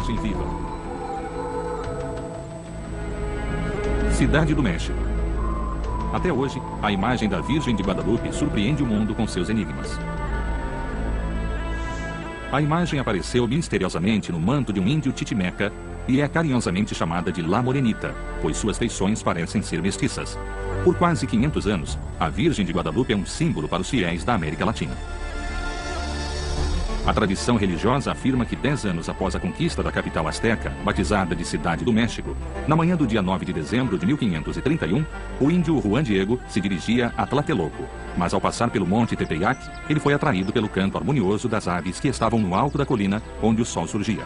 imagem viva. Cidade do México. Até hoje, a imagem da Virgem de Guadalupe surpreende o mundo com seus enigmas. A imagem apareceu misteriosamente no manto de um índio titimeca e é carinhosamente chamada de La Morenita, pois suas feições parecem ser mestiças. Por quase 500 anos, a Virgem de Guadalupe é um símbolo para os fiéis da América Latina. A tradição religiosa afirma que 10 anos após a conquista da capital asteca, batizada de Cidade do México, na manhã do dia 9 de dezembro de 1531, o índio Juan Diego se dirigia a Tlatelolco, mas ao passar pelo Monte Tepeyac, ele foi atraído pelo canto harmonioso das aves que estavam no alto da colina onde o sol surgia.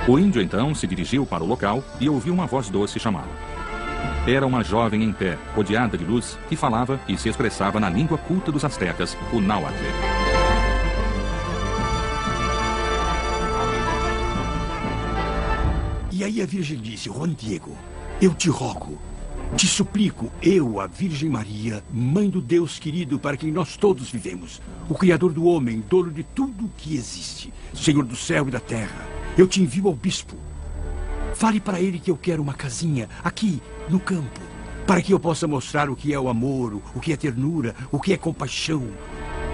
O índio então se dirigiu para o local e ouviu uma voz doce chamá-lo. Era uma jovem em pé, rodeada de luz, que falava e se expressava na língua culta dos astecas, o náhuatl. E aí a Virgem disse: Juan Diego, eu te rogo, te suplico, eu, a Virgem Maria, Mãe do Deus querido para quem nós todos vivemos, o Criador do homem, dono de tudo o que existe, Senhor do céu e da terra, eu te envio ao bispo. Fale para ele que eu quero uma casinha aqui, no campo, para que eu possa mostrar o que é o amor, o que é ternura, o que é compaixão,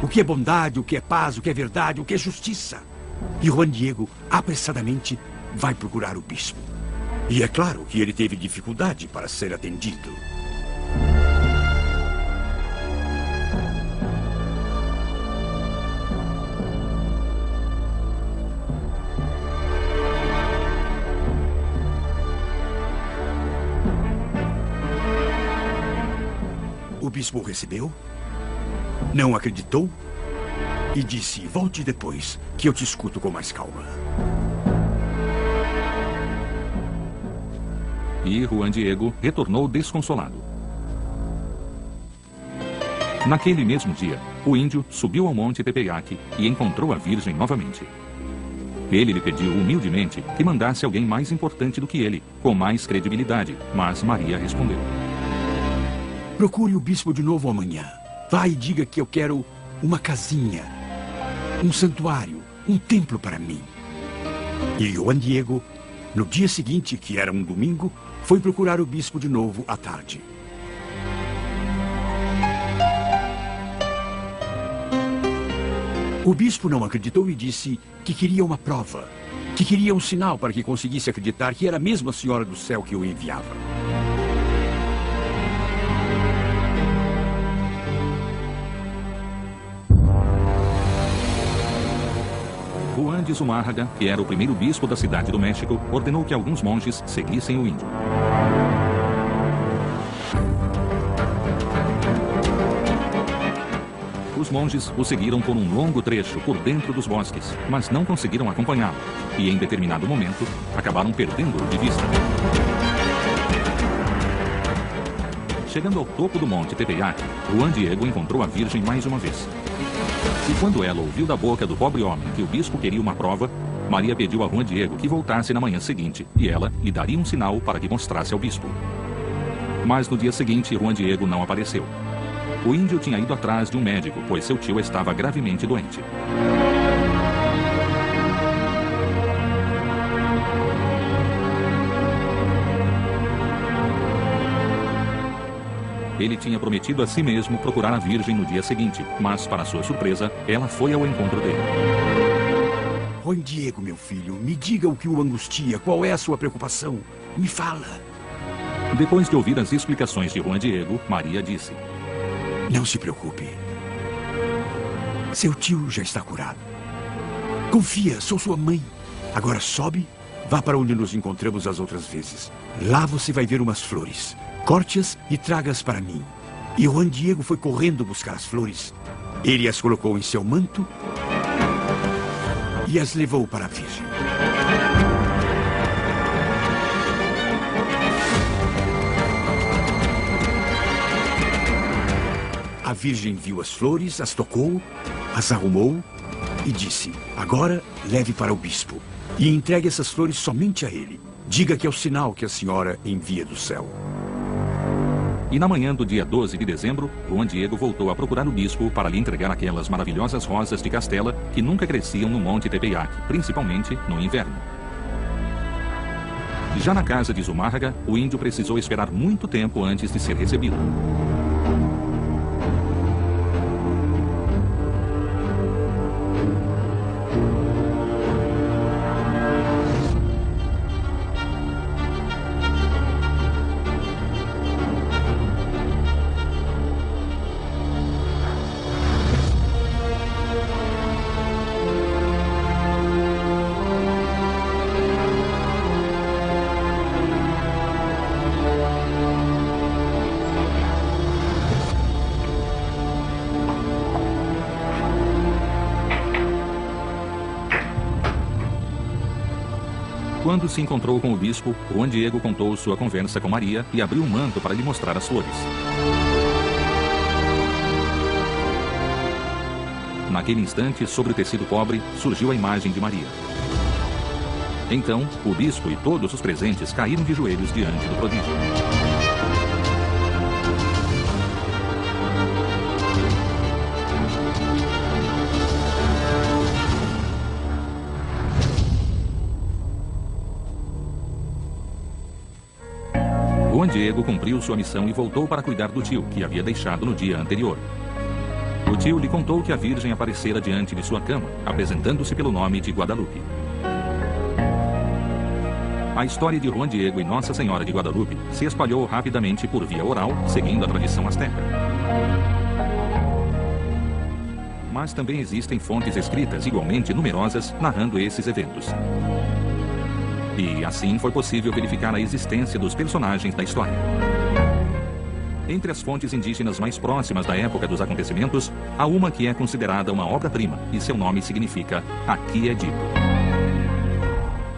o que é bondade, o que é paz, o que é verdade, o que é justiça. E Juan Diego, apressadamente, vai procurar o bispo. E é claro que ele teve dificuldade para ser atendido. O bispo o recebeu, não acreditou e disse: volte depois, que eu te escuto com mais calma. E Juan Diego retornou desconsolado. Naquele mesmo dia, o índio subiu ao Monte Tepeyac e encontrou a Virgem novamente. Ele lhe pediu humildemente que mandasse alguém mais importante do que ele, com mais credibilidade, mas Maria respondeu: procure o bispo de novo amanhã. Vá e diga que eu quero uma casinha, um santuário, um templo para mim. E Juan Diego, no dia seguinte, que era um domingo, foi procurar o bispo de novo à tarde. O bispo não acreditou e disse que queria uma prova, que queria um sinal para que conseguisse acreditar que era mesmo a Senhora do Céu que o enviava. Juan de Zumárraga, que era o primeiro bispo da Cidade do México, ordenou que alguns monges seguissem o índio. Os monges o seguiram por um longo trecho por dentro dos bosques, mas não conseguiram acompanhá-lo, e em determinado momento acabaram perdendo-o de vista. Chegando ao topo do Monte Tepeyac, Juan Diego encontrou a Virgem mais uma vez. E quando ela ouviu da boca do pobre homem que o bispo queria uma prova, Maria pediu a Juan Diego que voltasse na manhã seguinte e ela lhe daria um sinal para que mostrasse ao bispo. Mas no dia seguinte, Juan Diego não apareceu. O índio tinha ido atrás de um médico, pois seu tio estava gravemente doente. Ele tinha prometido a si mesmo procurar a Virgem no dia seguinte, mas, para sua surpresa, ela foi ao encontro dele. Juan Diego, meu filho, me diga o que o angustia, qual é a sua preocupação? Me fala. Depois de ouvir as explicações de Juan Diego, Maria disse: não se preocupe. Seu tio já está curado. Confia, sou sua mãe. Agora sobe, vá para onde nos encontramos as outras vezes. Lá você vai ver umas flores. Corte-as e traga-as para mim. E Juan Diego foi correndo buscar as flores. Ele as colocou em seu manto e as levou para a Virgem. A Virgem viu as flores, as tocou, as arrumou e disse: agora leve para o bispo e entregue essas flores somente a ele. Diga que é o sinal que a senhora envia do céu. E na manhã do dia 12 de dezembro, Juan Diego voltou a procurar o bispo para lhe entregar aquelas maravilhosas rosas de Castela que nunca cresciam no Monte Tepeyac, principalmente no inverno. Já na casa de Zumárraga, o índio precisou esperar muito tempo antes de ser recebido. Quando se encontrou com o bispo, Juan Diego contou sua conversa com Maria e abriu um manto para lhe mostrar as flores. Naquele instante, sobre o tecido pobre, surgiu a imagem de Maria. Então, o bispo e todos os presentes caíram de joelhos diante do prodígio. Juan Diego cumpriu sua missão e voltou para cuidar do tio, que havia deixado no dia anterior. O tio lhe contou que a Virgem aparecera diante de sua cama, apresentando-se pelo nome de Guadalupe. A história de Juan Diego e Nossa Senhora de Guadalupe se espalhou rapidamente por via oral, seguindo a tradição asteca. Mas também existem fontes escritas igualmente numerosas narrando esses eventos. E assim foi possível verificar a existência dos personagens da história. Entre as fontes indígenas mais próximas da época dos acontecimentos, há uma que é considerada uma obra-prima, e seu nome significa Aqui é Dito.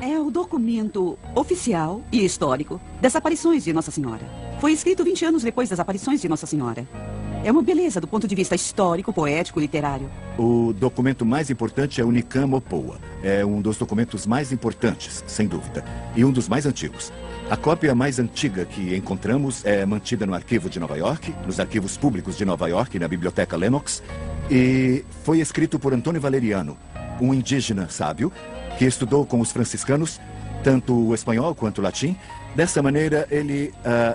É o documento oficial e histórico das aparições de Nossa Senhora. Foi escrito 20 anos depois das aparições de Nossa Senhora. É uma beleza do ponto de vista histórico, poético, literário. O documento mais importante é o Nicam Mopoa. É um dos documentos mais importantes, sem dúvida, e um dos mais antigos. A cópia mais antiga que encontramos é mantida no arquivo de Nova York, nos arquivos públicos de Nova York e na Biblioteca Lenox, e foi escrito por Antônio Valeriano, um indígena sábio que estudou com os franciscanos tanto o espanhol quanto o latim. Dessa maneira, ele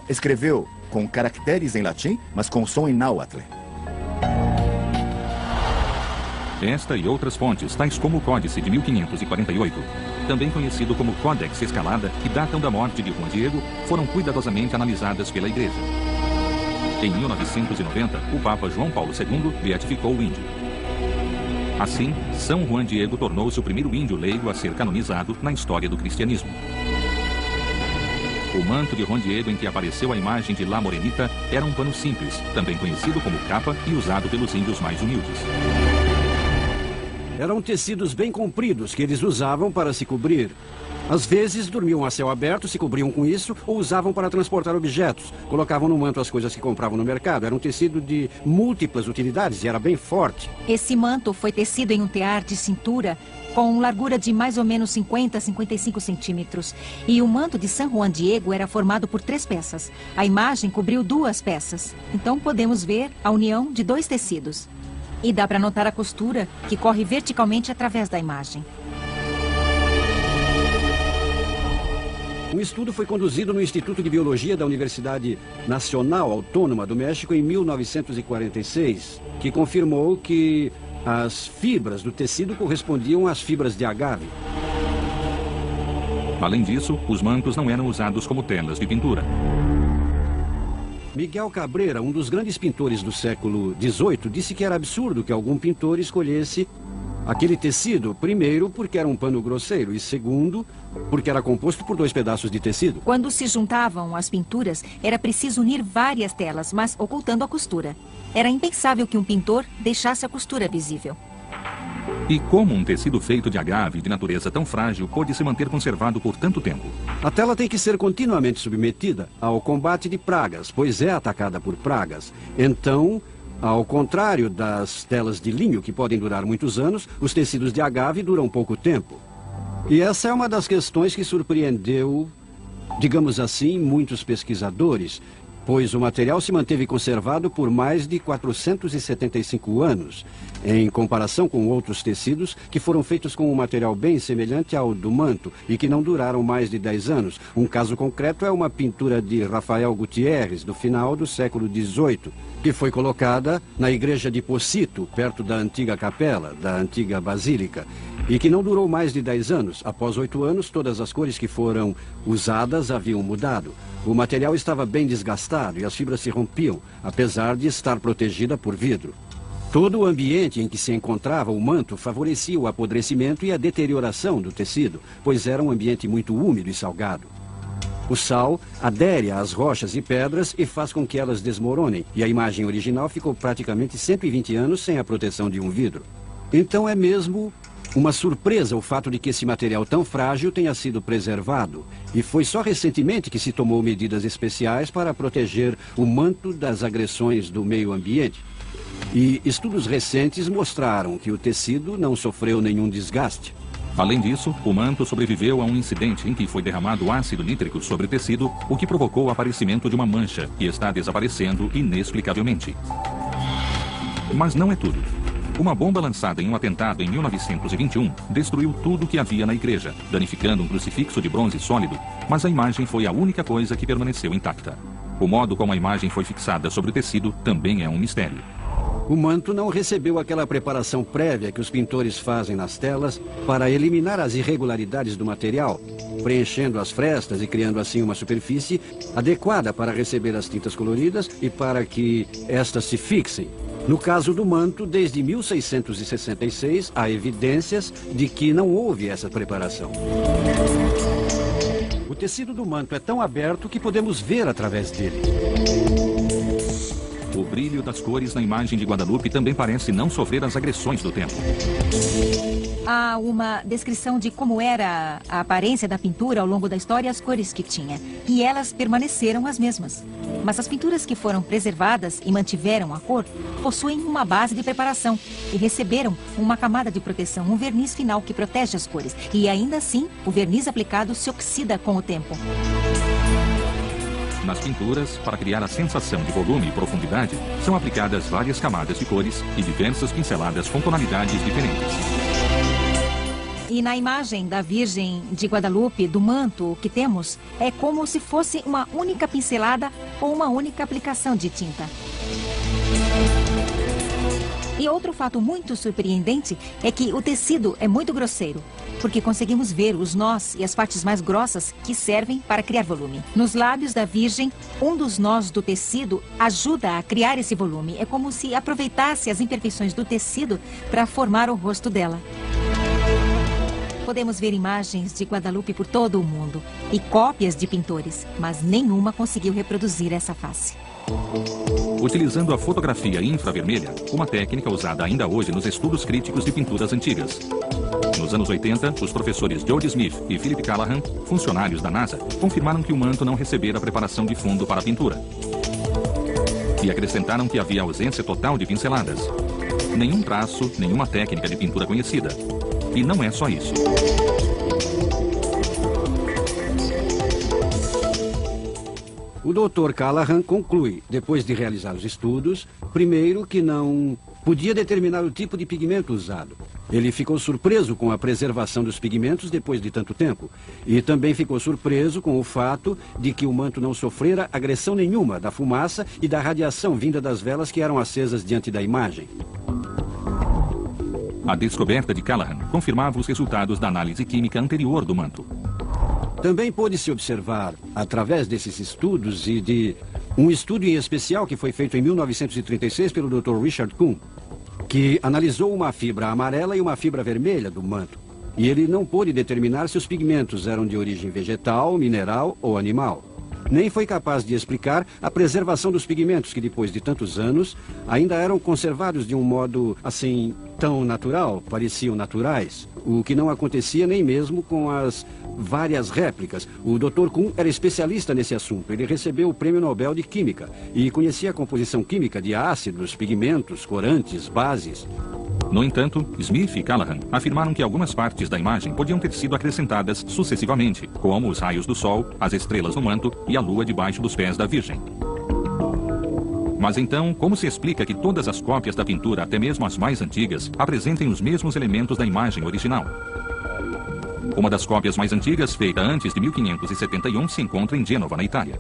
escreveu com caracteres em latim, mas com som em náhuatl. Esta e outras fontes, tais como o Códice de 1548, também conhecido como Codex Escalada, que datam da morte de Juan Diego, foram cuidadosamente analisadas pela Igreja. Em 1990, o Papa João Paulo II beatificou o índio. Assim, São Juan Diego tornou-se o primeiro índio leigo a ser canonizado na história do cristianismo. O manto de Juan Diego em que apareceu a imagem de La Morenita era um pano simples, também conhecido como capa e usado pelos índios mais humildes. Eram tecidos bem compridos que eles usavam para se cobrir. Às vezes dormiam a céu aberto, se cobriam com isso ou usavam para transportar objetos. Colocavam no manto as coisas que compravam no mercado. Era um tecido de múltiplas utilidades e era bem forte. Esse manto foi tecido em um tear de cintura com largura de mais ou menos 50 a 55 centímetros. E o manto de San Juan Diego era formado por 3 peças. A imagem cobriu 2 peças. Então podemos ver a união de 2 tecidos. E dá para notar a costura que corre verticalmente através da imagem. Um estudo foi conduzido no Instituto de Biologia da Universidade Nacional Autônoma do México em 1946, que confirmou que as fibras do tecido correspondiam às fibras de agave. Além disso, os mantos não eram usados como telas de pintura. Miguel Cabrera, um dos grandes pintores do século XVIII, disse que era absurdo que algum pintor escolhesse aquele tecido, primeiro, porque era um pano grosseiro e, segundo, porque era composto por 2 pedaços de tecido. Quando se juntavam as pinturas, era preciso unir várias telas, mas ocultando a costura. Era impensável que um pintor deixasse a costura visível. E como um tecido feito de agave de natureza tão frágil pôde se manter conservado por tanto tempo? A tela tem que ser continuamente submetida ao combate de pragas, pois é atacada por pragas. Então, ao contrário das telas de linho, que podem durar muitos anos, os tecidos de agave duram pouco tempo. E essa é uma das questões que surpreendeu, digamos assim, muitos pesquisadores. pois o material se manteve conservado por mais de 475 anos, em comparação com outros tecidos que foram feitos com um material bem semelhante ao do manto e que não duraram mais de 10 anos. Um caso concreto é uma pintura de Rafael Gutierrez, do final do século XVIII, que foi colocada na igreja de Pocito, perto da antiga capela, da antiga basílica, e que não durou mais de 10 anos. Após 8 anos, todas as cores que foram usadas haviam mudado. O material estava bem desgastado e as fibras se rompiam, apesar de estar protegida por vidro. Todo o ambiente em que se encontrava o manto favorecia o apodrecimento e a deterioração do tecido, pois era um ambiente muito úmido e salgado. O sal adere às rochas e pedras e faz com que elas desmoronem, e a imagem original ficou praticamente 120 anos sem a proteção de um vidro. Então é mesmo uma surpresa o fato de que esse material tão frágil tenha sido preservado. E foi só recentemente que se tomou medidas especiais para proteger o manto das agressões do meio ambiente. E estudos recentes mostraram que o tecido não sofreu nenhum desgaste. Além disso, o manto sobreviveu a um incidente em que foi derramado ácido nítrico sobre o tecido, o que provocou o aparecimento de uma mancha que está desaparecendo inexplicavelmente. Mas não é tudo. Uma bomba lançada em um atentado em 1921 destruiu tudo que havia na igreja, danificando um crucifixo de bronze sólido, mas a imagem foi a única coisa que permaneceu intacta. O modo como a imagem foi fixada sobre o tecido também é um mistério. O manto não recebeu aquela preparação prévia que os pintores fazem nas telas para eliminar as irregularidades do material, preenchendo as frestas e criando assim uma superfície adequada para receber as tintas coloridas e para que estas se fixem. No caso do manto, desde 1666, há evidências de que não houve essa preparação. O tecido do manto é tão aberto que podemos ver através dele. O brilho das cores na imagem de Guadalupe também parece não sofrer as agressões do tempo. Há uma descrição de como era a aparência da pintura ao longo da história e as cores que tinha. E elas permaneceram as mesmas. Mas as pinturas que foram preservadas e mantiveram a cor possuem uma base de preparação e receberam uma camada de proteção, um verniz final que protege as cores. E ainda assim, o verniz aplicado se oxida com o tempo. Nas pinturas, para criar a sensação de volume e profundidade, são aplicadas várias camadas de cores e diversas pinceladas com tonalidades diferentes. E na imagem da Virgem de Guadalupe, do manto que temos, é como se fosse uma única pincelada ou uma única aplicação de tinta. E outro fato muito surpreendente é que o tecido é muito grosseiro, porque conseguimos ver os nós e as partes mais grossas que servem para criar volume. Nos lábios da Virgem, um dos nós do tecido ajuda a criar esse volume. É como se aproveitasse as imperfeições do tecido para formar o rosto dela. Podemos ver imagens de Guadalupe por todo o mundo e cópias de pintores, mas nenhuma conseguiu reproduzir essa face. Utilizando a fotografia infravermelha, uma técnica usada ainda hoje nos estudos críticos de pinturas antigas. Nos anos 80, os professores Jody Smith e Philip Callahan, funcionários da NASA, confirmaram que o manto não recebera preparação de fundo para a pintura. E acrescentaram que havia ausência total de pinceladas. Nenhum traço, nenhuma técnica de pintura conhecida. E não é só isso. O Dr. Callahan conclui, depois de realizar os estudos, primeiro que não podia determinar o tipo de pigmento usado. Ele ficou surpreso com a preservação dos pigmentos depois de tanto tempo. E também ficou surpreso com o fato de que o manto não sofrera agressão nenhuma da fumaça e da radiação vinda das velas que eram acesas diante da imagem. A descoberta de Callahan confirmava os resultados da análise química anterior do manto. Também pôde-se observar, através desses estudos e de um estudo em especial que foi feito em 1936 pelo Dr. Richard Kuhn, que analisou uma fibra amarela e uma fibra vermelha do manto. E ele não pôde determinar se os pigmentos eram de origem vegetal, mineral ou animal. Nem foi capaz de explicar a preservação dos pigmentos que, depois de tantos anos, ainda eram conservados de um modo, assim, tão natural, pareciam naturais, o que não acontecia nem mesmo com as várias réplicas. O Dr. Kuhn era especialista nesse assunto. Ele recebeu o Prêmio Nobel de Química e conhecia a composição química de ácidos, pigmentos, corantes, bases. No entanto, Smith e Callahan afirmaram que algumas partes da imagem podiam ter sido acrescentadas sucessivamente, como os raios do sol, as estrelas no manto e a lua debaixo dos pés da Virgem. Mas então, como se explica que todas as cópias da pintura, até mesmo as mais antigas, apresentem os mesmos elementos da imagem original? Uma das cópias mais antigas, feita antes de 1571, se encontra em Gênova, na Itália.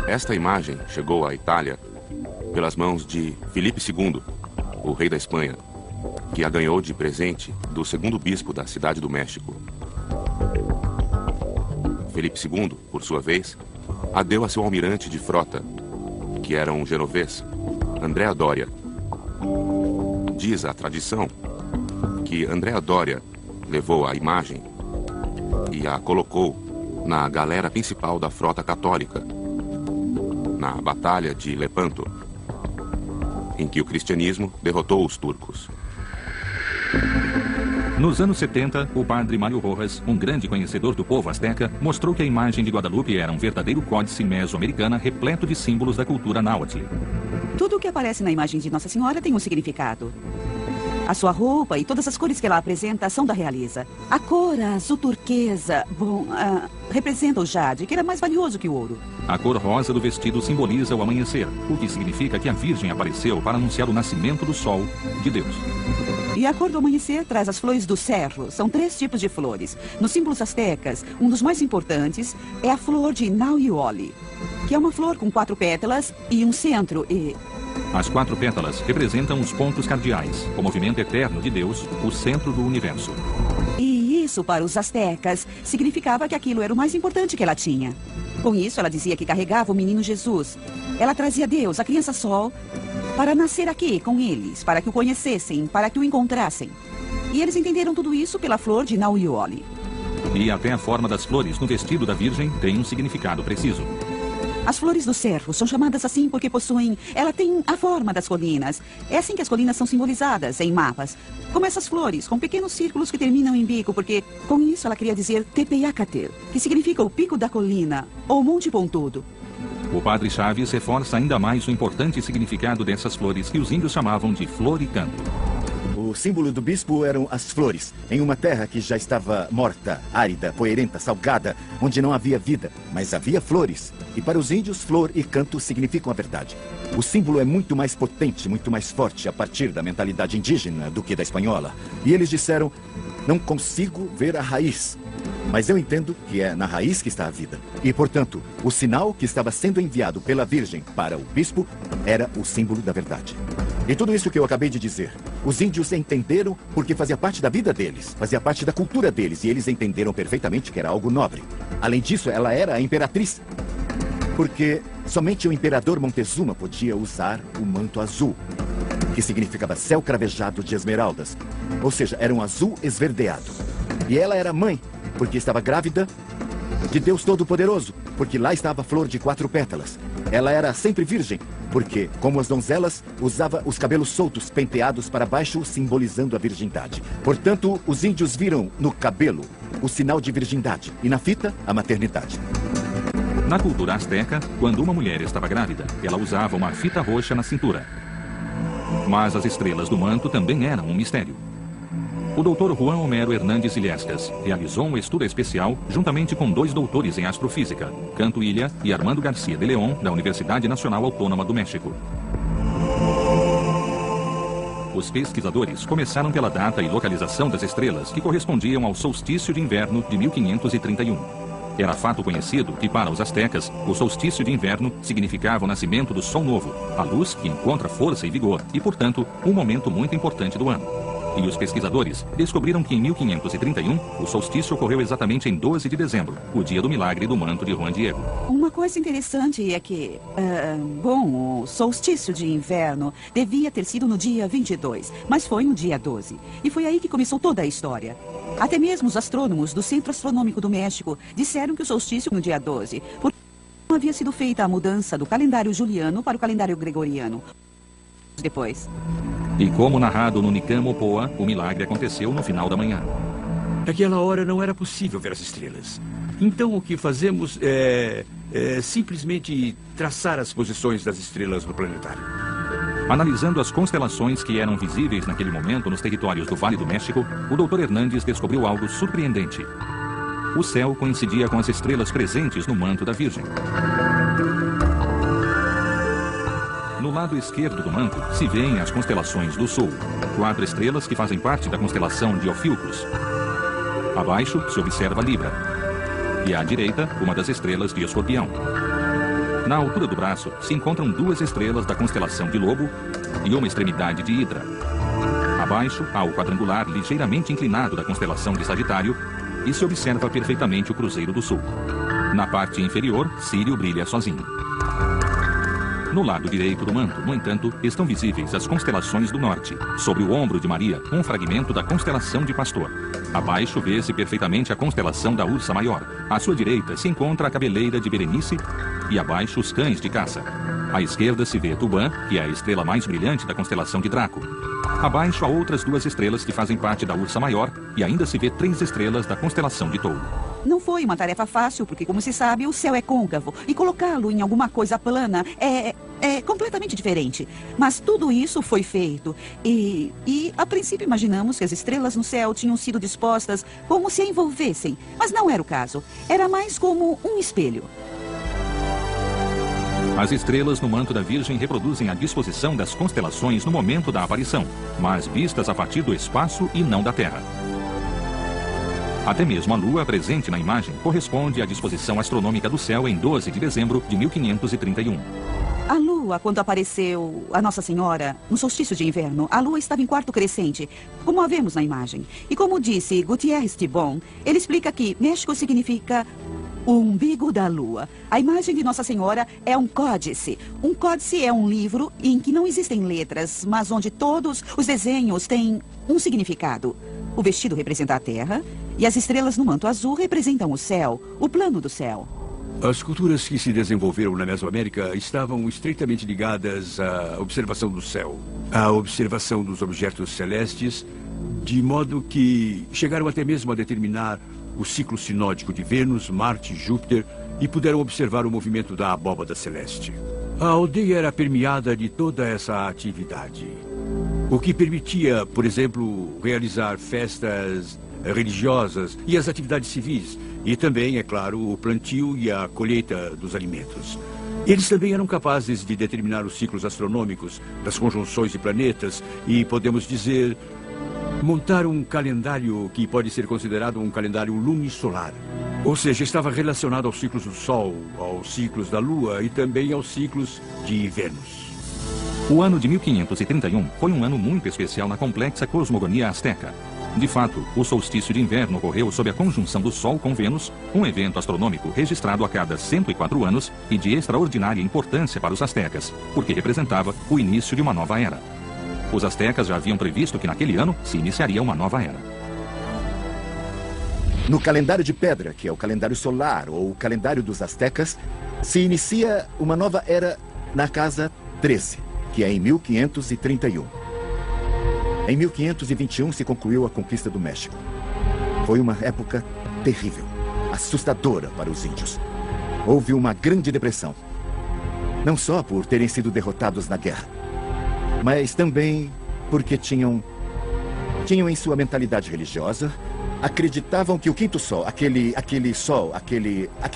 Esta imagem chegou à Itália pelas mãos de Filipe II, o rei da Espanha, que a ganhou de presente do segundo bispo da cidade do México. Filipe II, por sua vez, a deu a seu almirante de frota, que era um genovês, Andrea Doria. Diz a tradição que Andrea Doria levou a imagem e a colocou na galera principal da frota católica, na Batalha de Lepanto, em que o cristianismo derrotou os turcos. Nos anos 70, o padre Mário Rojas, um grande conhecedor do povo asteca, mostrou que a imagem de Guadalupe era um verdadeiro códice mesoamericana repleto de símbolos da cultura náhuatl. Tudo o que aparece na imagem de Nossa Senhora tem um significado. A sua roupa e todas as cores que ela apresenta são da realeza. A cor azul turquesa, representa o jade, que era mais valioso que o ouro. A cor rosa do vestido simboliza o amanhecer, o que significa que a Virgem apareceu para anunciar o nascimento do sol de Deus. E a cor do amanhecer traz as flores do cerro. São 3 tipos de flores. Nos símbolos astecas, um dos mais importantes é a flor de Nauyuoli, que é uma flor com 4 pétalas e um centro e... As 4 pétalas representam os pontos cardeais, o movimento eterno de Deus, o centro do universo. E isso, para os astecas, significava que aquilo era o mais importante que ela tinha. Com isso, ela dizia que carregava o menino Jesus. Ela trazia Deus, a criança Sol, para nascer aqui com eles, para que o conhecessem, para que o encontrassem. E eles entenderam tudo isso pela flor de Nauyuoli. E até a forma das flores no vestido da Virgem tem um significado preciso. As flores do cerro são chamadas assim porque possuem... Ela tem a forma das colinas. É assim que as colinas são simbolizadas em mapas. Como essas flores, com pequenos círculos que terminam em bico, porque com isso ela queria dizer Tepeyacatel, que significa o pico da colina, ou monte pontudo. O padre Chaves reforça ainda mais o importante significado dessas flores que os índios chamavam de flor e canto. O símbolo do bispo eram as flores, em uma terra que já estava morta, árida, poeirenta, salgada, onde não havia vida, mas havia flores. E para os índios, flor e canto significam a verdade. O símbolo é muito mais potente, muito mais forte a partir da mentalidade indígena do que da espanhola. E eles disseram, não consigo ver a raiz, mas eu entendo que é na raiz que está a vida. E, portanto, o sinal que estava sendo enviado pela Virgem para o bispo era o símbolo da verdade. E tudo isso que eu acabei de dizer, os índios entenderam porque fazia parte da vida deles, fazia parte da cultura deles, e eles entenderam perfeitamente que era algo nobre. Além disso, ela era a imperatriz, porque somente o imperador Montezuma podia usar o manto azul, que significava céu cravejado de esmeraldas, ou seja, era um azul esverdeado. E ela era mãe, porque estava grávida de Deus Todo-Poderoso, porque lá estava a flor de 4 pétalas. Ela era sempre virgem, porque, como as donzelas, usava os cabelos soltos, penteados para baixo, simbolizando a virgindade. Portanto, os índios viram no cabelo o sinal de virgindade e na fita, a maternidade. Na cultura asteca, quando uma mulher estava grávida, ela usava uma fita roxa na cintura. Mas as estrelas do manto também eram um mistério. O doutor Juan Homero Hernández Illescas realizou um estudo especial juntamente com 2 doutores em astrofísica, Canto Ilha e Armando Garcia de León, da Universidade Nacional Autônoma do México. Os pesquisadores começaram pela data e localização das estrelas que correspondiam ao solstício de inverno de 1531. Era fato conhecido que, para os astecas, o solstício de inverno significava o nascimento do Sol Novo, a luz que encontra força e vigor, e, portanto, um momento muito importante do ano. E os pesquisadores descobriram que em 1531, o solstício ocorreu exatamente em 12 de dezembro, o dia do milagre do manto de Juan Diego. Uma coisa interessante é que, o solstício de inverno devia ter sido no dia 22, mas foi no dia 12. E foi aí que começou toda a história. Até mesmo os astrônomos do Centro Astronômico do México disseram que o solstício no dia 12, porque não havia sido feita a mudança do calendário juliano para o calendário gregoriano. Depois. E como narrado no Unicam Opoa, o milagre aconteceu no final da manhã. Naquela hora não era possível ver as estrelas. Então o que fazemos é simplesmente traçar as posições das estrelas no planetário. Analisando as constelações que eram visíveis naquele momento nos territórios do Vale do México, o Dr. Hernandes descobriu algo surpreendente. O céu coincidia com as estrelas presentes no manto da Virgem. No lado esquerdo do manto se vêem as constelações do Sul, 4 estrelas que fazem parte da constelação de Ophiuchus. Abaixo se observa Libra, e à direita, uma das estrelas de Escorpião. Na altura do braço se encontram 2 estrelas da constelação de Lobo e uma extremidade de Hidra. Abaixo há o quadrangular ligeiramente inclinado da constelação de Sagitário e se observa perfeitamente o Cruzeiro do Sul. Na parte inferior, Sírio brilha sozinho. No lado direito do manto, no entanto, estão visíveis as constelações do norte. Sobre o ombro de Maria, um fragmento da constelação de Pastor. Abaixo vê-se perfeitamente a constelação da Ursa Maior. À sua direita se encontra a cabeleira de Berenice e abaixo os cães de caça. À esquerda se vê Tubã, que é a estrela mais brilhante da constelação de Draco. Abaixo há outras 2 estrelas que fazem parte da Ursa Maior e ainda se vê 3 estrelas da constelação de Touro. Não foi uma tarefa fácil, porque, como se sabe, o céu é côncavo. E colocá-lo em alguma coisa plana é completamente diferente. Mas tudo isso foi feito. E, a princípio, imaginamos que as estrelas no céu tinham sido dispostas como se a envolvessem. Mas não era o caso. Era mais como um espelho. As estrelas no manto da Virgem reproduzem a disposição das constelações no momento da aparição, mas vistas a partir do espaço e não da Terra. Até mesmo a Lua, presente na imagem, corresponde à disposição astronômica do céu em 12 de dezembro de 1531. A Lua, quando apareceu a Nossa Senhora no solstício de inverno, a Lua estava em quarto crescente, como a vemos na imagem. E como disse Gutierrez Tibon, ele explica que México significa o umbigo da Lua. A imagem de Nossa Senhora é um códice. Um códice é um livro em que não existem letras, mas onde todos os desenhos têm um significado. O vestido representa a Terra e as estrelas no manto azul representam o céu, o plano do céu. As culturas que se desenvolveram na Mesoamérica estavam estreitamente ligadas à observação do céu, à observação dos objetos celestes, de modo que chegaram até mesmo a determinar o ciclo sinódico de Vênus, Marte e Júpiter e puderam observar o movimento da abóbada celeste. A aldeia era permeada de toda essa atividade, o que permitia, por exemplo, realizar festas religiosas e as atividades civis, e também, é claro, o plantio e a colheita dos alimentos. Eles também eram capazes de determinar os ciclos astronômicos das conjunções de planetas e, podemos dizer, montar um calendário que pode ser considerado um calendário lunisolar. Ou seja, estava relacionado aos ciclos do Sol, aos ciclos da Lua e também aos ciclos de Vênus. O ano de 1531 foi um ano muito especial na complexa cosmogonia azteca. De fato, o solstício de inverno ocorreu sob a conjunção do Sol com Vênus, um evento astronômico registrado a cada 104 anos e de extraordinária importância para os astecas, porque representava o início de uma nova era. Os astecas já haviam previsto que naquele ano se iniciaria uma nova era. No calendário de pedra, que é o calendário solar ou o calendário dos astecas, se inicia uma nova era na casa 13, que é em 1531. Em 1521 se concluiu a conquista do México. Foi uma época terrível, assustadora para os índios. Houve uma grande depressão. Não só por terem sido derrotados na guerra, mas também porque tinham em sua mentalidade religiosa, acreditavam que o quinto sol, aquele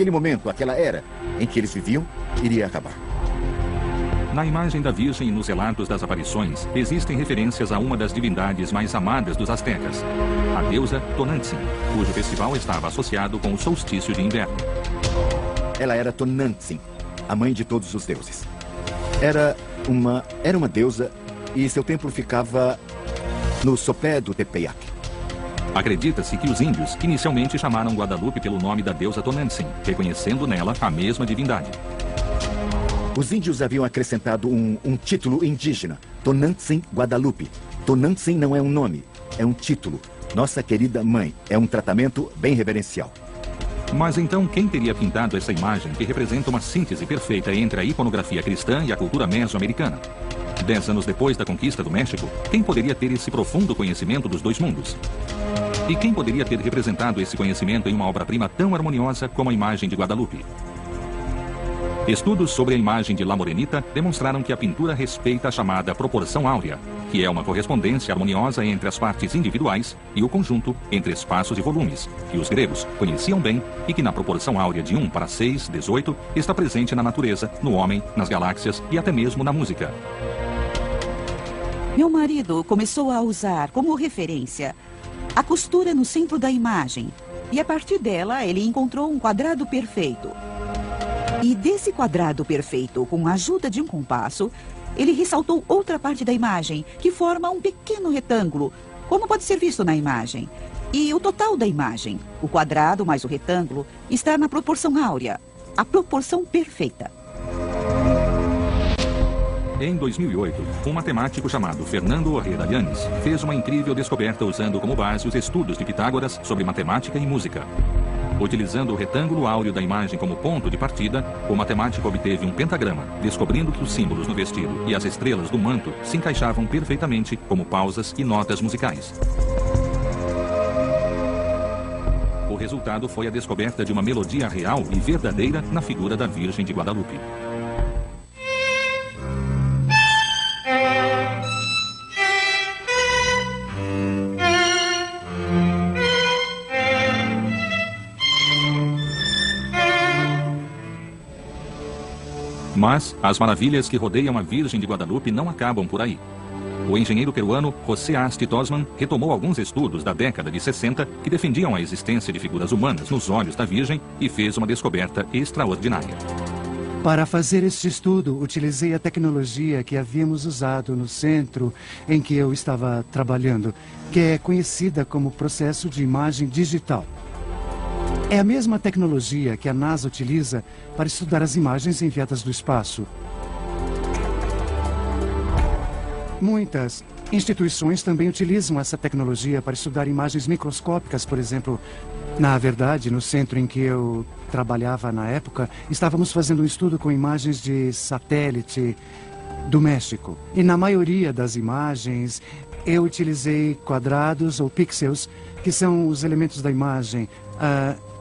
momento, aquela era em que eles viviam, iria acabar. Na imagem da Virgem e nos relatos das aparições, existem referências a uma das divindades mais amadas dos astecas, a deusa Tonantzin, cujo festival estava associado com o solstício de inverno. Ela era Tonantzin, a mãe de todos os deuses. Era uma deusa e seu templo ficava no sopé do Tepeyac. Acredita-se que os índios inicialmente chamaram Guadalupe pelo nome da deusa Tonantzin, reconhecendo nela a mesma divindade. Os índios haviam acrescentado um título indígena, Tonantzin Guadalupe. Tonantzin não é um nome, é um título. Nossa querida mãe, é um tratamento bem reverencial. Mas então quem teria pintado essa imagem que representa uma síntese perfeita entre a iconografia cristã e a cultura mesoamericana? 10 anos depois da conquista do México, quem poderia ter esse profundo conhecimento dos dois mundos? E quem poderia ter representado esse conhecimento em uma obra-prima tão harmoniosa como a imagem de Guadalupe? Estudos sobre a imagem de La Morenita demonstraram que a pintura respeita a chamada proporção áurea, que é uma correspondência harmoniosa entre as partes individuais e o conjunto entre espaços e volumes, que os gregos conheciam bem e que na proporção áurea de 1:6:18 está presente na natureza, no homem, nas galáxias e até mesmo na música. Meu marido começou a usar como referência a costura no centro da imagem. E a partir dela, ele encontrou um quadrado perfeito. E desse quadrado perfeito, com a ajuda de um compasso, ele ressaltou outra parte da imagem, que forma um pequeno retângulo, como pode ser visto na imagem. E o total da imagem, o quadrado mais o retângulo, está na proporção áurea, a proporção perfeita. Em 2008, um matemático chamado Fernando Orreda Llanes fez uma incrível descoberta usando como base os estudos de Pitágoras sobre matemática e música. Utilizando o retângulo áureo da imagem como ponto de partida, o matemático obteve um pentagrama, descobrindo que os símbolos no vestido e as estrelas do manto se encaixavam perfeitamente como pausas e notas musicais. O resultado foi a descoberta de uma melodia real e verdadeira na figura da Virgem de Guadalupe. Mas as maravilhas que rodeiam a Virgem de Guadalupe não acabam por aí. O engenheiro peruano José Asti Tosman retomou alguns estudos da década de 60 que defendiam a existência de figuras humanas nos olhos da Virgem e fez uma descoberta extraordinária. Para fazer este estudo, utilizei a tecnologia que havíamos usado no centro em que eu estava trabalhando, que é conhecida como processo de imagem digital. É a mesma tecnologia que a NASA utiliza para estudar as imagens enviadas do espaço. Muitas instituições também utilizam essa tecnologia para estudar imagens microscópicas, por exemplo. Na verdade, no centro em que eu trabalhava na época, estávamos fazendo um estudo com imagens de satélite do México. E na maioria das imagens, eu utilizei quadrados ou pixels, que são os elementos da imagem,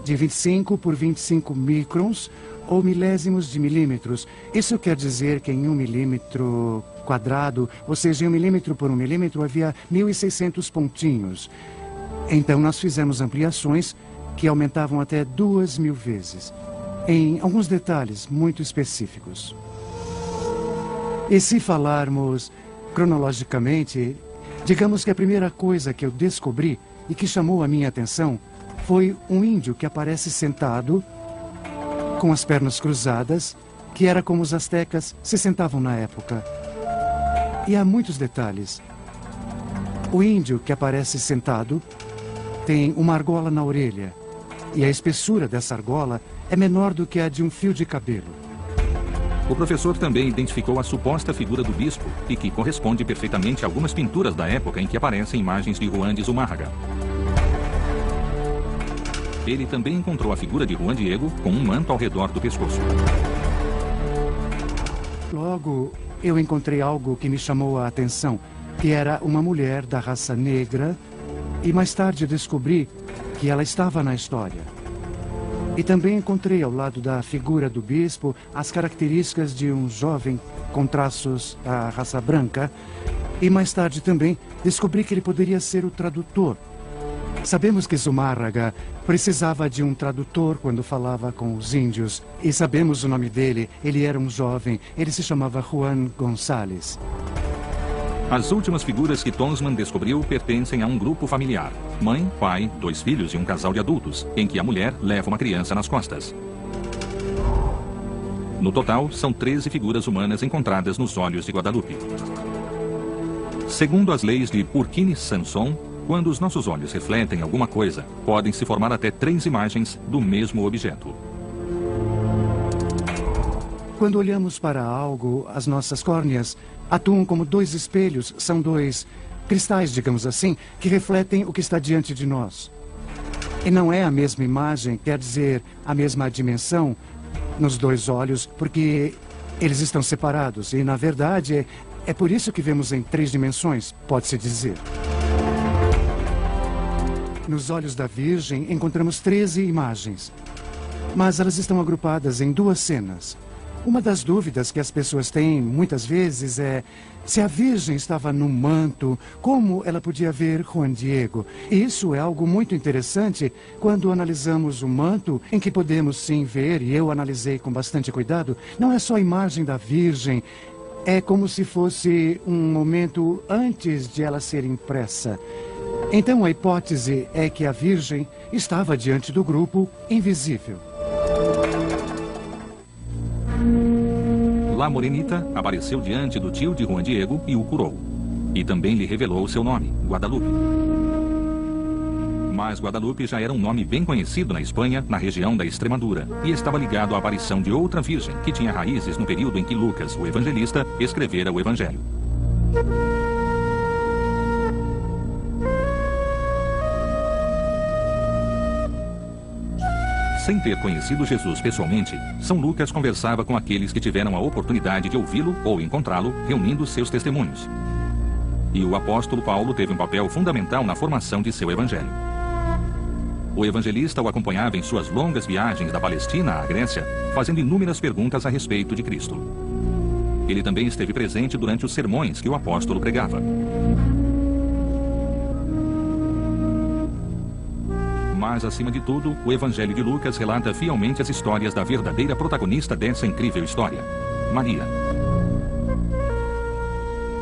de 25 por 25 microns ou milésimos de milímetros. Isso quer dizer que em 1 milímetro quadrado, ou seja, em 1 milímetro por 1 milímetro, havia 1.600 pontinhos. Então nós fizemos ampliações que aumentavam até 2.000 vezes, em alguns detalhes muito específicos. E se falarmos cronologicamente, digamos que a primeira coisa que eu descobri e que chamou a minha atenção foi um índio que aparece sentado, com as pernas cruzadas, que era como os astecas se sentavam na época. E há muitos detalhes. O índio que aparece sentado tem uma argola na orelha, e a espessura dessa argola é menor do que a de um fio de cabelo. O professor também identificou a suposta figura do bispo e que corresponde perfeitamente a algumas pinturas da época em que aparecem imagens de Juan de Zumárraga. Ele também encontrou a figura de Juan Diego com um manto ao redor do pescoço. Logo, eu encontrei algo que me chamou a atenção, que era uma mulher da raça negra, e mais tarde descobri que ela estava na história. E também encontrei ao lado da figura do bispo as características de um jovem com traços da raça branca, e mais tarde também descobri que ele poderia ser o tradutor. Sabemos que Zumárraga precisava de um tradutor quando falava com os índios. E sabemos o nome dele. Ele era um jovem. Ele se chamava Juan González. As últimas figuras que Tosman descobriu pertencem a um grupo familiar. Mãe, pai, 2 filhos e um casal de adultos, em que a mulher leva uma criança nas costas. No total, são 13 figuras humanas encontradas nos olhos de Guadalupe. Segundo as leis de Purkinje-Sanson, quando os nossos olhos refletem alguma coisa, podem se formar até 3 imagens do mesmo objeto. Quando olhamos para algo, as nossas córneas atuam como 2 espelhos, são 2 cristais, digamos assim, que refletem o que está diante de nós. E não é a mesma imagem, quer dizer, a mesma dimensão nos 2 olhos, porque eles estão separados. E, na verdade, é por isso que vemos em 3 dimensões, pode-se dizer. Nos olhos da Virgem, encontramos 13 imagens. Mas elas estão agrupadas em 2 cenas. Uma das dúvidas que as pessoas têm muitas vezes é se a Virgem estava no manto, como ela podia ver Juan Diego. Isso é algo muito interessante quando analisamos o manto, em que podemos sim ver, e eu analisei com bastante cuidado, não é só a imagem da Virgem, é como se fosse um momento antes de ela ser impressa. Então a hipótese é que a Virgem estava diante do grupo invisível. La Morenita apareceu diante do tio de Juan Diego e o curou. E também lhe revelou seu nome, Guadalupe. Mas Guadalupe já era um nome bem conhecido na Espanha, na região da Extremadura, e estava ligado à aparição de outra virgem, que tinha raízes no período em que Lucas, o evangelista, escrevera o Evangelho. Sem ter conhecido Jesus pessoalmente, São Lucas conversava com aqueles que tiveram a oportunidade de ouvi-lo ou encontrá-lo, reunindo seus testemunhos. E o apóstolo Paulo teve um papel fundamental na formação de seu evangelho. O evangelista o acompanhava em suas longas viagens da Palestina à Grécia, fazendo inúmeras perguntas a respeito de Cristo. Ele também esteve presente durante os sermões que o apóstolo pregava. Mas, acima de tudo, o Evangelho de Lucas relata fielmente as histórias da verdadeira protagonista dessa incrível história, Maria.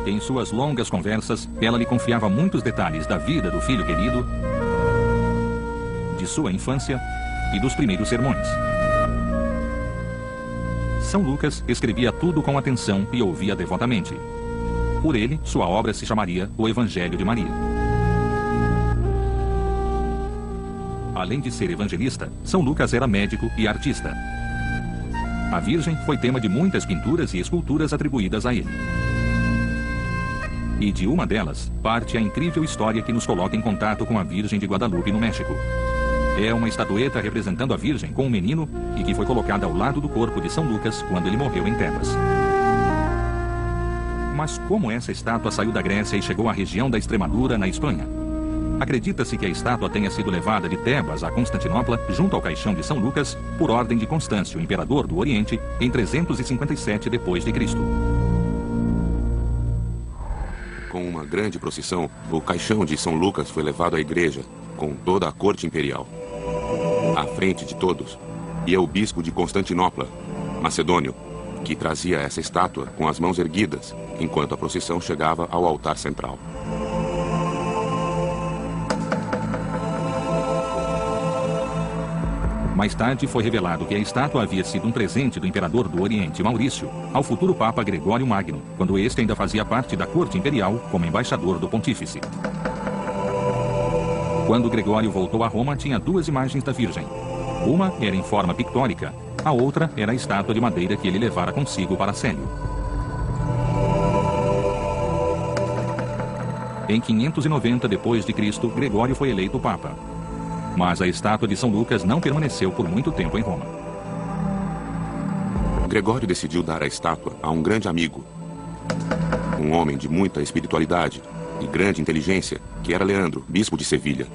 Em suas longas conversas, ela lhe confiava muitos detalhes da vida do filho querido, de sua infância e dos primeiros sermões. São Lucas escrevia tudo com atenção e ouvia devotamente. Por ele, sua obra se chamaria O Evangelho de Maria. Além de ser evangelista, São Lucas era médico e artista. A Virgem foi tema de muitas pinturas e esculturas atribuídas a ele. E de uma delas, parte a incrível história que nos coloca em contato com a Virgem de Guadalupe, no México. É uma estatueta representando a Virgem com um menino e que foi colocada ao lado do corpo de São Lucas quando ele morreu em Tebas. Mas como essa estátua saiu da Grécia e chegou à região da Extremadura, na Espanha? Acredita-se que a estátua tenha sido levada de Tebas a Constantinopla, junto ao caixão de São Lucas, por ordem de Constâncio, imperador do Oriente, em 357 d.C. Com uma grande procissão, o caixão de São Lucas foi levado à igreja, com toda a corte imperial. À frente de todos, ia o bispo de Constantinopla, Macedônio, que trazia essa estátua com as mãos erguidas, enquanto a procissão chegava ao altar central. Mais tarde foi revelado que a estátua havia sido um presente do imperador do Oriente, Maurício, ao futuro Papa Gregório Magno, quando este ainda fazia parte da corte imperial como embaixador do pontífice. Quando Gregório voltou a Roma, tinha duas imagens da Virgem. Uma era em forma pictórica, a outra era a estátua de madeira que ele levara consigo para Célio. Em 590 d.C., Gregório foi eleito Papa. Mas a estátua de São Lucas não permaneceu por muito tempo em Roma. Gregório decidiu dar a estátua a um grande amigo, um homem de muita espiritualidade e grande inteligência, que era Leandro, bispo de Sevilha.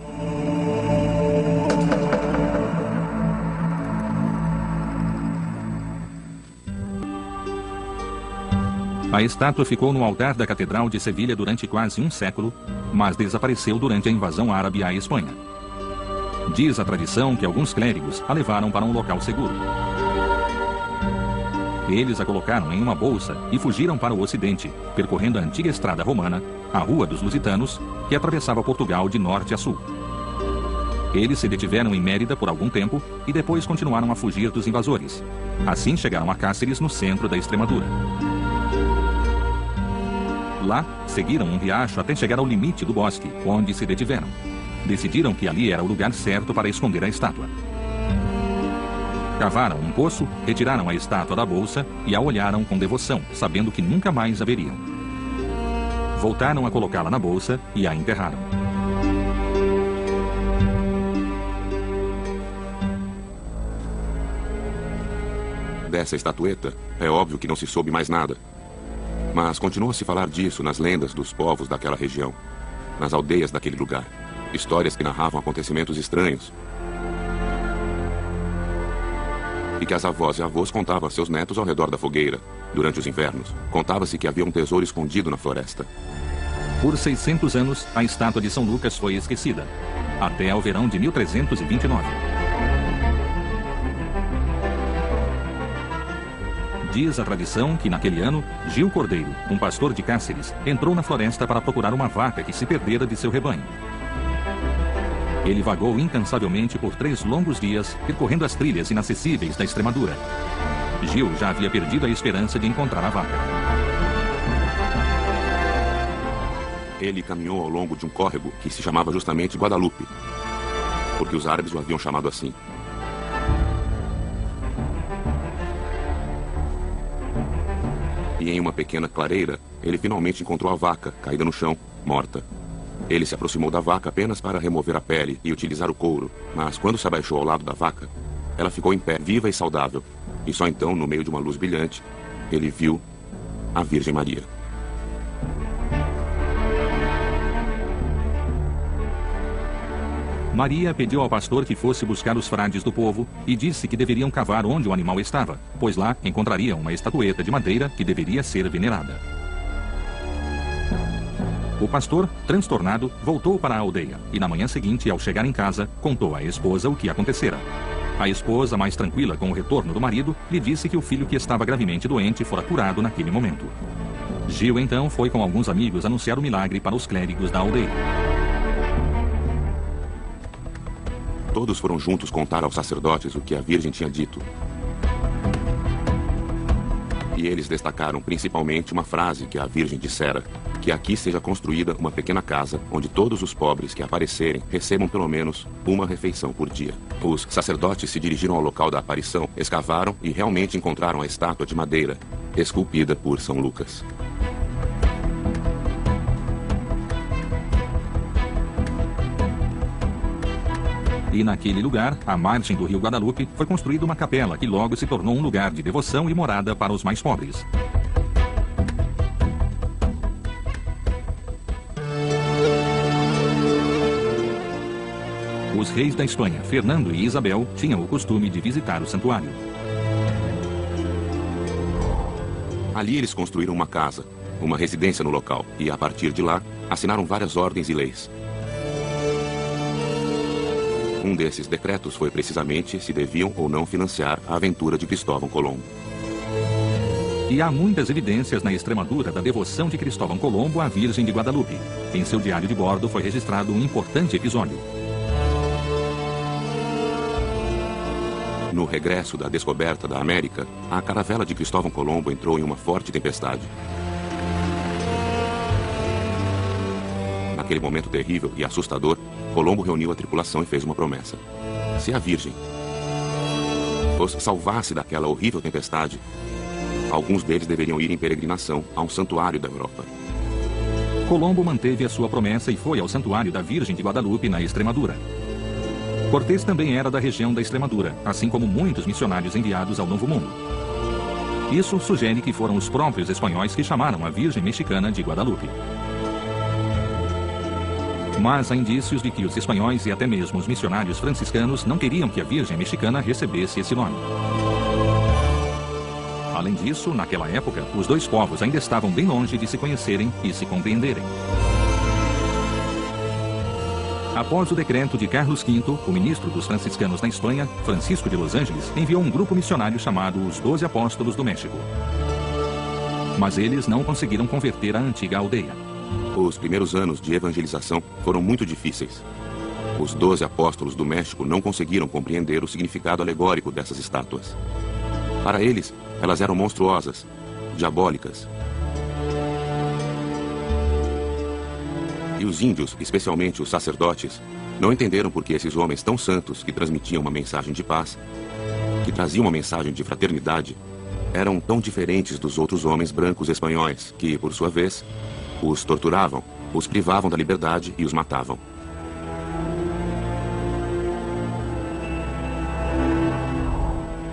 A estátua ficou no altar da Catedral de Sevilha durante quase um século, mas desapareceu durante a invasão árabe à Espanha. Diz a tradição que alguns clérigos a levaram para um local seguro. Eles a colocaram em uma bolsa e fugiram para o ocidente, percorrendo a antiga estrada romana, a Rua dos Lusitanos, que atravessava Portugal de norte a sul. Eles se detiveram em Mérida por algum tempo e depois continuaram a fugir dos invasores. Assim chegaram a Cáceres, no centro da Extremadura. Lá, seguiram um riacho até chegar ao limite do bosque, onde se detiveram. Decidiram que ali era o lugar certo para esconder a estátua. Cavaram um poço, retiraram a estátua da bolsa e a olharam com devoção, sabendo que nunca mais a veriam. Voltaram a colocá-la na bolsa e a enterraram. Dessa estatueta, é óbvio que não se soube mais nada. Mas continua a se falar disso nas lendas dos povos daquela região, nas aldeias daquele lugar. Histórias que narravam acontecimentos estranhos. e que as avós e avós contavam a seus netos ao redor da fogueira, durante os invernos. Contava-se que havia um tesouro escondido na floresta. Por 600 anos, a estátua de São Lucas foi esquecida, até ao verão de 1329. Diz a tradição que, naquele ano, Gil Cordeiro, um pastor de Cáceres, entrou na floresta para procurar uma vaca que se perdera de seu rebanho. Ele vagou incansavelmente por 3 longos dias, percorrendo as trilhas inacessíveis da Extremadura. Gil já havia perdido a esperança de encontrar a vaca. Ele caminhou ao longo de um córrego que se chamava justamente Guadalupe, porque os árabes o haviam chamado assim. E em uma pequena clareira, ele finalmente encontrou a vaca, caída no chão, morta. Ele se aproximou da vaca apenas para remover a pele e utilizar o couro, mas quando se abaixou ao lado da vaca, ela ficou em pé, viva e saudável. E só então, no meio de uma luz brilhante, ele viu a Virgem Maria. Maria pediu ao pastor que fosse buscar os frades do povo e disse que deveriam cavar onde o animal estava, pois lá encontrariam uma estatueta de madeira que deveria ser venerada. O pastor, transtornado, voltou para a aldeia e na manhã seguinte, ao chegar em casa, contou à esposa o que acontecera. A esposa, mais tranquila com o retorno do marido, lhe disse que o filho que estava gravemente doente fora curado naquele momento. Gil, então, foi com alguns amigos anunciar o milagre para os clérigos da aldeia. Todos foram juntos contar aos sacerdotes o que a Virgem tinha dito. E eles destacaram principalmente uma frase que a Virgem dissera: que aqui seja construída uma pequena casa onde todos os pobres que aparecerem recebam pelo menos uma refeição por dia. Os sacerdotes se dirigiram ao local da aparição, escavaram e realmente encontraram a estátua de madeira, esculpida por São Lucas. E naquele lugar, à margem do rio Guadalupe, foi construída uma capela que logo se tornou um lugar de devoção e morada para os mais pobres. Os reis da Espanha, Fernando e Isabel, tinham o costume de visitar o santuário. Ali eles construíram uma casa, uma residência no local, e a partir de lá, assinaram várias ordens e leis. Um desses decretos foi precisamente se deviam ou não financiar a aventura de Cristóvão Colombo. E há muitas evidências na Extremadura da devoção de Cristóvão Colombo à Virgem de Guadalupe. Em seu diário de bordo foi registrado um importante episódio. No regresso da descoberta da América, a caravela de Cristóvão Colombo entrou em uma forte tempestade. Naquele momento terrível e assustador, Colombo reuniu a tripulação e fez uma promessa. Se a Virgem os salvasse daquela horrível tempestade, alguns deles deveriam ir em peregrinação a um santuário da Europa. Colombo manteve a sua promessa e foi ao santuário da Virgem de Guadalupe, na Extremadura. Cortés também era da região da Extremadura, assim como muitos missionários enviados ao Novo Mundo. Isso sugere que foram os próprios espanhóis que chamaram a Virgem Mexicana de Guadalupe. Mas há indícios de que os espanhóis e até mesmo os missionários franciscanos não queriam que a Virgem Mexicana recebesse esse nome. Além disso, naquela época, os dois povos ainda estavam bem longe de se conhecerem e se compreenderem. Após o decreto de Carlos V, o ministro dos franciscanos na Espanha, Francisco de Los Angeles, enviou um grupo missionário chamado os 12 Apóstolos do México. Mas eles não conseguiram converter a antiga aldeia. Os primeiros anos de evangelização foram muito difíceis. Os 12 apóstolos do México não conseguiram compreender o significado alegórico dessas estátuas. Para eles, elas eram monstruosas, diabólicas. E os índios, especialmente os sacerdotes, não entenderam por que esses homens tão santos que transmitiam uma mensagem de paz, que traziam uma mensagem de fraternidade, eram tão diferentes dos outros homens brancos espanhóis, que, por sua vez, os torturavam, os privavam da liberdade e os matavam.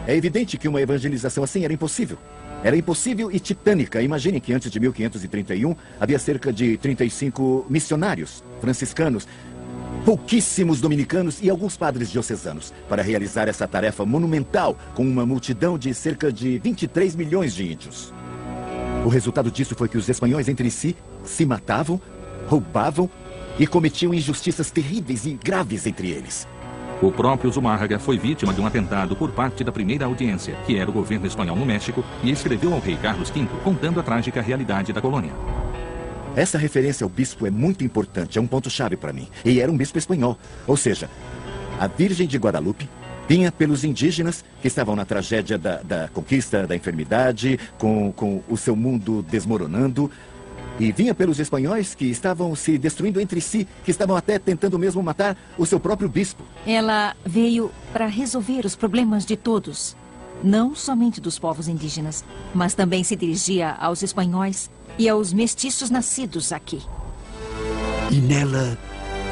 É evidente que uma evangelização assim era impossível. Era impossível e titânica. Imaginem que antes de 1531 havia cerca de 35 missionários franciscanos pouquíssimos dominicanos e alguns padres diocesanos para realizar essa tarefa monumental com uma multidão de cerca de 23 milhões de índios. O resultado disso foi que os espanhóis entre si se matavam, roubavam e cometiam injustiças terríveis e graves entre eles. O próprio Zumárraga foi vítima de um atentado por parte da primeira audiência, que era o governo espanhol no México, e escreveu ao rei Carlos V contando a trágica realidade da colônia. Essa referência ao bispo é muito importante, é um ponto-chave para mim. E era um bispo espanhol. Ou seja, a Virgem de Guadalupe vinha pelos indígenas que estavam na tragédia da conquista, da enfermidade, com o seu mundo desmoronando. E vinha pelos espanhóis que estavam se destruindo entre si, que estavam até tentando mesmo matar o seu próprio bispo. Ela veio para resolver os problemas de todos, não somente dos povos indígenas, mas também se dirigia aos espanhóis e aos mestiços nascidos aqui. E nela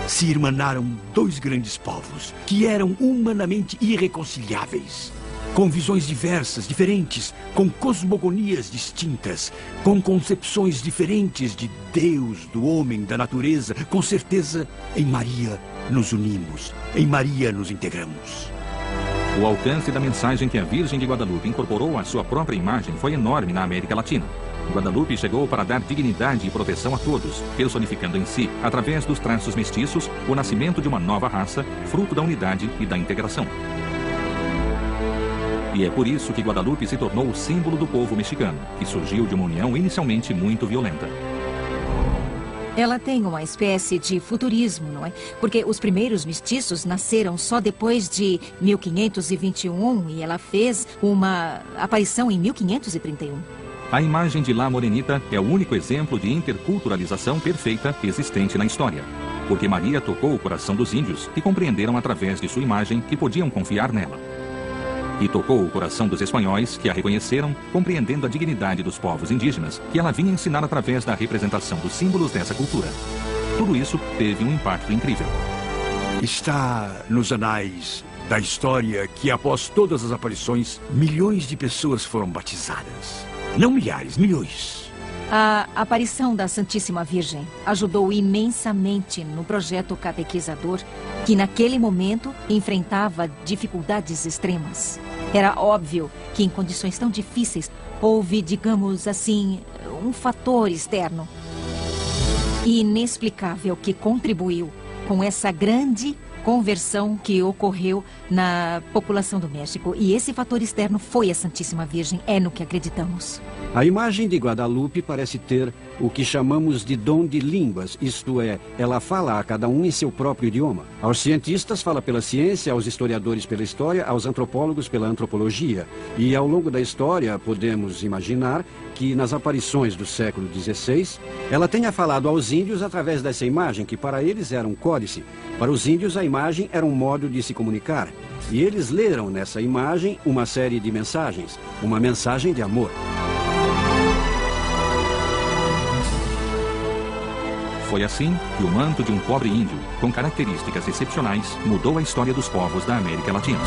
se irmanaram dois grandes povos que eram humanamente irreconciliáveis, com visões diversas, diferentes, com cosmogonias distintas, com concepções diferentes de Deus, do homem, da natureza. Com certeza, em Maria nos unimos, em Maria nos integramos. O alcance da mensagem que a Virgem de Guadalupe incorporou à sua própria imagem foi enorme na América Latina. Guadalupe chegou para dar dignidade e proteção a todos, personificando em si, através dos traços mestiços, o nascimento de uma nova raça, fruto da unidade e da integração. E é por isso que Guadalupe se tornou o símbolo do povo mexicano, que surgiu de uma união inicialmente muito violenta. Ela tem uma espécie de futurismo, não é? Porque os primeiros mestiços nasceram só depois de 1521 e ela fez uma aparição em 1531. A imagem de La Morenita é o único exemplo de interculturalização perfeita existente na história. Porque Maria tocou o coração dos índios, que compreenderam através de sua imagem que podiam confiar nela. E tocou o coração dos espanhóis, que a reconheceram, compreendendo a dignidade dos povos indígenas, que ela vinha ensinar através da representação dos símbolos dessa cultura. Tudo isso teve um impacto incrível. Está nos anais da história que, após todas as aparições, milhões de pessoas foram batizadas. Não milhares, milhões. A aparição da Santíssima Virgem ajudou imensamente no projeto catequizador, que naquele momento enfrentava dificuldades extremas. Era óbvio que em condições tão difíceis houve, digamos assim, um fator externo inexplicável que contribuiu com essa grande conversão que ocorreu na população do México. E esse fator externo foi a Santíssima Virgem, é no que acreditamos. A imagem de Guadalupe parece ter o que chamamos de dom de línguas, isto é, ela fala a cada um em seu próprio idioma. Aos cientistas fala pela ciência, aos historiadores pela história, aos antropólogos pela antropologia. E ao longo da história podemos imaginar que nas aparições do século XVI, ela tenha falado aos índios através dessa imagem, que para eles era um códice. Para os índios a imagem era um modo de se comunicar. E eles leram nessa imagem uma série de mensagens, uma mensagem de amor. Foi assim que o manto de um pobre índio, com características excepcionais, mudou a história dos povos da América Latina.